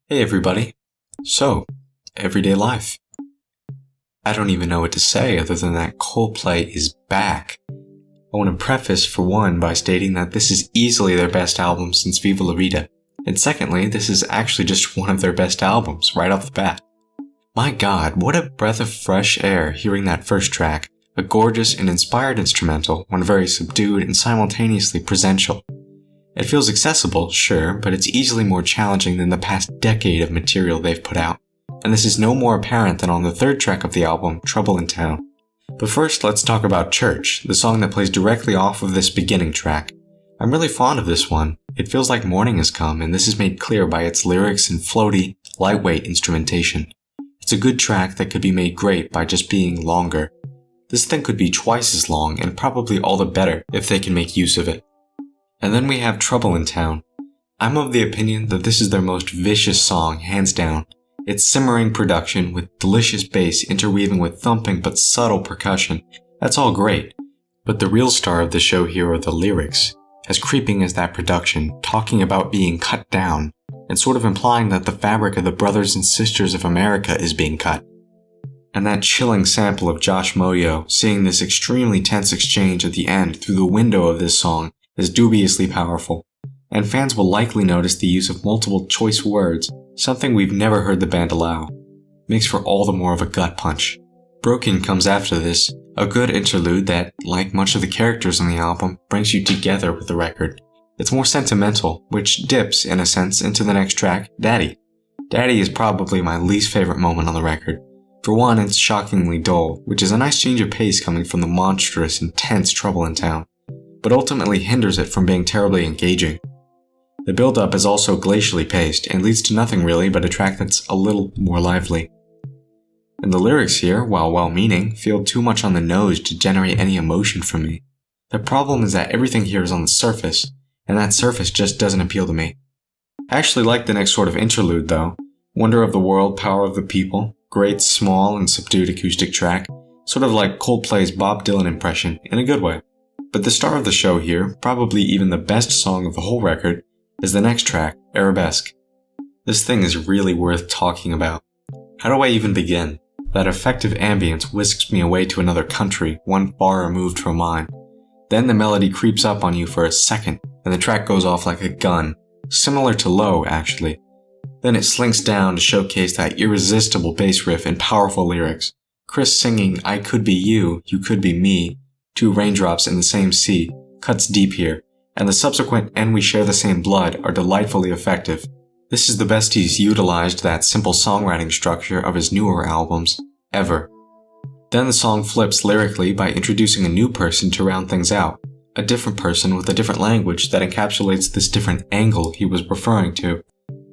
Hey everybody. So, everyday life. I don't even know what to say other than that Coldplay is back. I want to preface for one by stating that this is easily their best album since Viva La Vida. And secondly, this is actually just one of their best albums right off the bat. My god, what a breath of fresh air hearing that first track, a gorgeous and inspired instrumental, one very subdued and simultaneously presential. It feels accessible, sure, but it's easily more challenging than the past decade of material they've put out. And this is no more apparent than on the third track of the album, Trouble in Town. But first, let's talk about Church, the song that plays directly off of this beginning track. I'm really fond of this one. It feels like morning has come, and this is made clear by its lyrics and floaty, lightweight instrumentation. It's a good track that could be made great by just being longer. This thing could be twice as long, and probably all the better if they can make use of it. And then we have Trouble in Town. I'm of the opinion that this is their most vicious song, hands down. Its simmering production with delicious bass interweaving with thumping but subtle percussion, that's all great. But the real star of the show here are the lyrics, as creeping as that production, talking about being cut down, and sort of implying that the fabric of the brothers and sisters of America is being cut. And that chilling sample of Josh Moyo seeing this extremely tense exchange at the end through the window of this song is dubiously powerful, and fans will likely notice the use of multiple choice words, something we've never heard the band allow. Makes for all the more of a gut punch. Broken comes after this, a good interlude that, like much of the characters on the album, brings you together with the record. It's more sentimental, which dips, in a sense, into the next track, Daddy. Daddy is probably my least favorite moment on the record. For one, it's shockingly dull, which is a nice change of pace coming from the monstrous, intense Trouble in Town, but ultimately hinders it from being terribly engaging. The build-up is also glacially paced and leads to nothing really but a track that's a little more lively. And the lyrics here, while well-meaning, feel too much on the nose to generate any emotion from me. The problem is that everything here is on the surface, and that surface just doesn't appeal to me. I actually like the next sort of interlude though. Wonder of the World, Power of the People, great small and subdued acoustic track, sort of like Coldplay's Bob Dylan impression, in a good way. But the star of the show here, probably even the best song of the whole record, is the next track, Arabesque. This thing is really worth talking about. How do I even begin? That effective ambience whisks me away to another country, one far removed from mine. Then the melody creeps up on you for a second, and the track goes off like a gun, similar to Low, actually. Then it slinks down to showcase that irresistible bass riff and powerful lyrics. Chris singing I Could Be You, You Could Be Me, two raindrops in the same sea, cuts deep here, and the subsequent And We Share the Same Blood are delightfully effective. This is the best he's utilized that simple songwriting structure of his newer albums, ever. Then the song flips lyrically by introducing a new person to round things out, a different person with a different language that encapsulates this different angle he was referring to.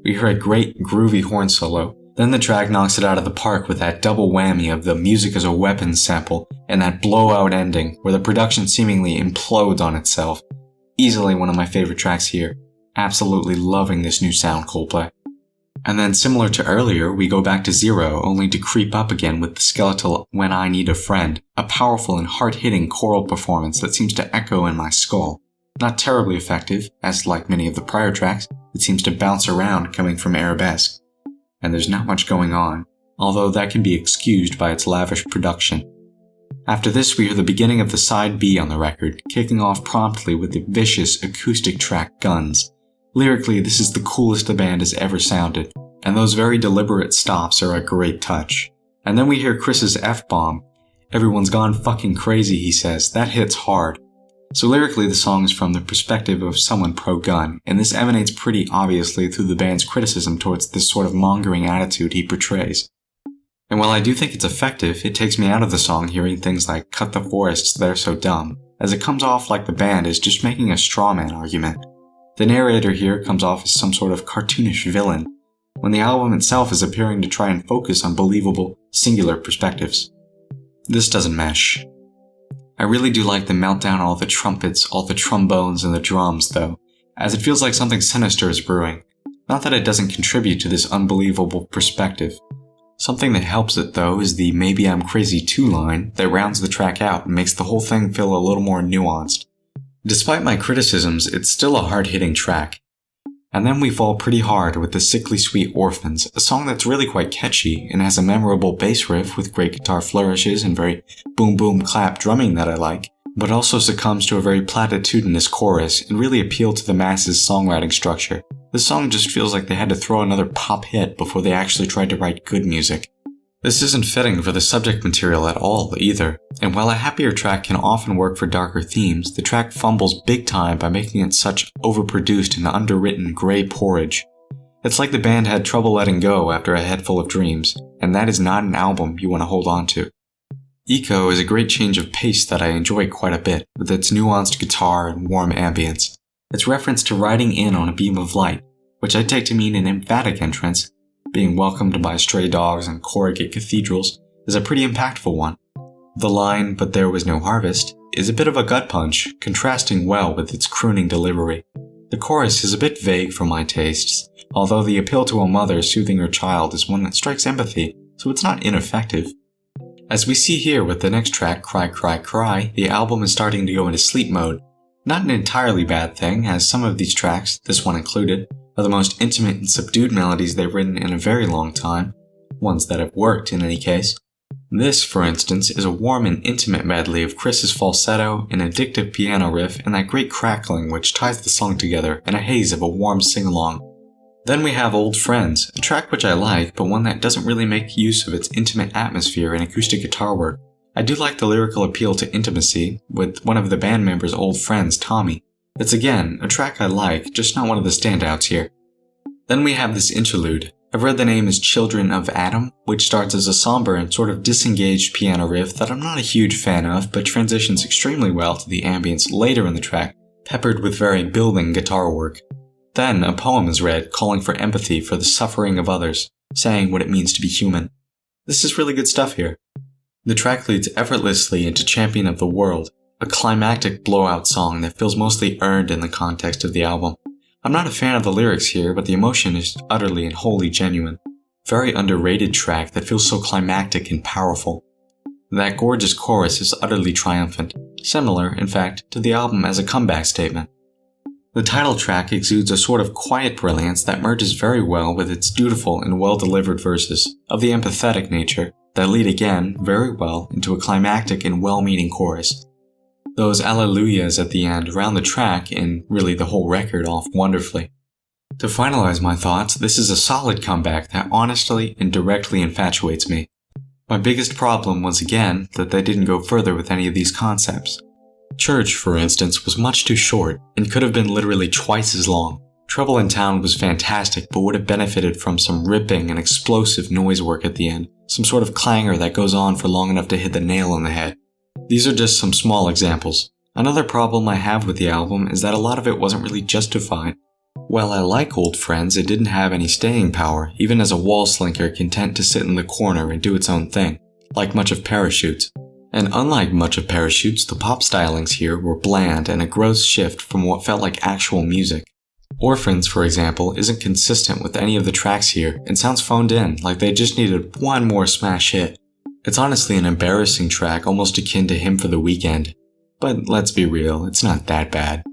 We hear a great groovy horn solo. Then the track knocks it out of the park with that double whammy of the music as a weapon sample and that blowout ending where the production seemingly implodes on itself. Easily one of my favorite tracks here. Absolutely loving this new sound, Coldplay. And then similar to earlier, we go back to zero, only to creep up again with the skeletal When I Need a Friend, a powerful and hard-hitting choral performance that seems to echo in my skull. Not terribly effective, as like many of the prior tracks, it seems to bounce around coming from Arabesque. And there's not much going on, although that can be excused by its lavish production. After this, we hear the beginning of the side B on the record, kicking off promptly with the vicious acoustic track Guns. Lyrically, this is the coolest the band has ever sounded, and those very deliberate stops are a great touch. And then we hear Chris's F-bomb. Everyone's gone fucking crazy, he says. That hits hard. So lyrically, the song is from the perspective of someone pro-gun, and this emanates pretty obviously through the band's criticism towards this sort of mongering attitude he portrays. And while I do think it's effective, it takes me out of the song hearing things like cut the forests, they're so dumb, as it comes off like the band is just making a straw man argument. The narrator here comes off as some sort of cartoonish villain, when the album itself is appearing to try and focus on believable, singular perspectives. This doesn't mesh. I really do like the meltdown all the trumpets, all the trombones, and the drums, though, as it feels like something sinister is brewing. Not that it doesn't contribute to this unbelievable perspective. Something that helps it, though, is the Maybe I'm Crazy Too line that rounds the track out and makes the whole thing feel a little more nuanced. Despite my criticisms, it's still a hard-hitting track. And then we fall pretty hard with the Sickly Sweet Orphans, a song that's really quite catchy and has a memorable bass riff with great guitar flourishes and very boom boom clap drumming that I like, but also succumbs to a very platitudinous chorus and really appealed to the masses' songwriting structure. This song just feels like they had to throw another pop hit before they actually tried to write good music. This isn't fitting for the subject material at all either, and while a happier track can often work for darker themes, the track fumbles big time by making it such overproduced and underwritten grey porridge. It's like the band had trouble letting go after a head full of dreams, and that is not an album you want to hold on to. Eco is a great change of pace that I enjoy quite a bit, with its nuanced guitar and warm ambience. Its reference to riding in on a beam of light, which I take to mean an emphatic entrance, being welcomed by stray dogs and corrugate cathedrals, is a pretty impactful one. The line, "But there was no harvest," is a bit of a gut punch, contrasting well with its crooning delivery. The chorus is a bit vague for my tastes, although the appeal to a mother soothing her child is one that strikes empathy, so it's not ineffective. As we see here with the next track, Cry Cry Cry, the album is starting to go into sleep mode. Not an entirely bad thing, as some of these tracks, this one included, are the most intimate and subdued melodies they've written in a very long time, ones that have worked in any case. This, for instance, is a warm and intimate medley of Chris's falsetto, an addictive piano riff, and that great crackling which ties the song together in a haze of a warm sing-along. Then we have Old Friends, a track which I like, but one that doesn't really make use of its intimate atmosphere and acoustic guitar work. I do like the lyrical appeal to intimacy, with one of the band members' old friends, Tommy. It's again, a track I like, just not one of the standouts here. Then we have this interlude. I've read the name as Children of Adam, which starts as a somber and sort of disengaged piano riff that I'm not a huge fan of, but transitions extremely well to the ambience later in the track, peppered with very building guitar work. Then a poem is read calling for empathy for the suffering of others, saying what it means to be human. This is really good stuff here. The track leads effortlessly into Champion of the World, a climactic blowout song that feels mostly earned in the context of the album. I'm not a fan of the lyrics here, but the emotion is utterly and wholly genuine. Very underrated track that feels so climactic and powerful. That gorgeous chorus is utterly triumphant, similar, in fact, to the album as a comeback statement. The title track exudes a sort of quiet brilliance that merges very well with its dutiful and well-delivered verses, of the empathetic nature, that lead again, very well, into a climactic and well-meaning chorus. Those alleluias at the end round the track and really the whole record off wonderfully. To finalize my thoughts, this is a solid comeback that honestly and directly infatuates me. My biggest problem was again that they didn't go further with any of these concepts. Church, for instance, was much too short and could have been literally twice as long. Trouble in Town was fantastic but would have benefited from some ripping and explosive noise work at the end, some sort of clangor that goes on for long enough to hit the nail on the head. These are just some small examples. Another problem I have with the album is that a lot of it wasn't really justified. While I like Old Friends, it didn't have any staying power, even as a wall slinker content to sit in the corner and do its own thing, like much of Parachutes. And unlike much of Parachutes, the pop stylings here were bland and a gross shift from what felt like actual music. Orphans, for example, isn't consistent with any of the tracks here and sounds phoned in, like they just needed one more smash hit. It's honestly an embarrassing track, almost akin to Hymn for the Weekend. But let's be real, it's not that bad.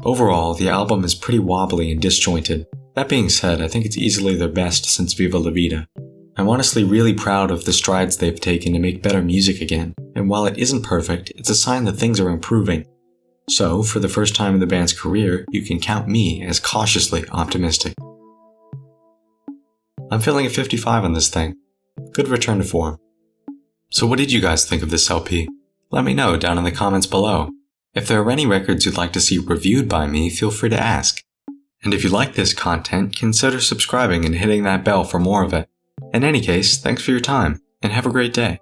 Overall, the album is pretty wobbly and disjointed. That being said, I think it's easily their best since Viva La Vida. I'm honestly really proud of the strides they've taken to make better music again, and while it isn't perfect, it's a sign that things are improving. So, for the first time in the band's career, you can count me as cautiously optimistic. I'm feeling a 55 on this thing. Good return to form. So what did you guys think of this LP? Let me know down in the comments below. If there are any records you'd like to see reviewed by me, feel free to ask. And if you like this content, consider subscribing and hitting that bell for more of it. In any case, thanks for your time, and have a great day.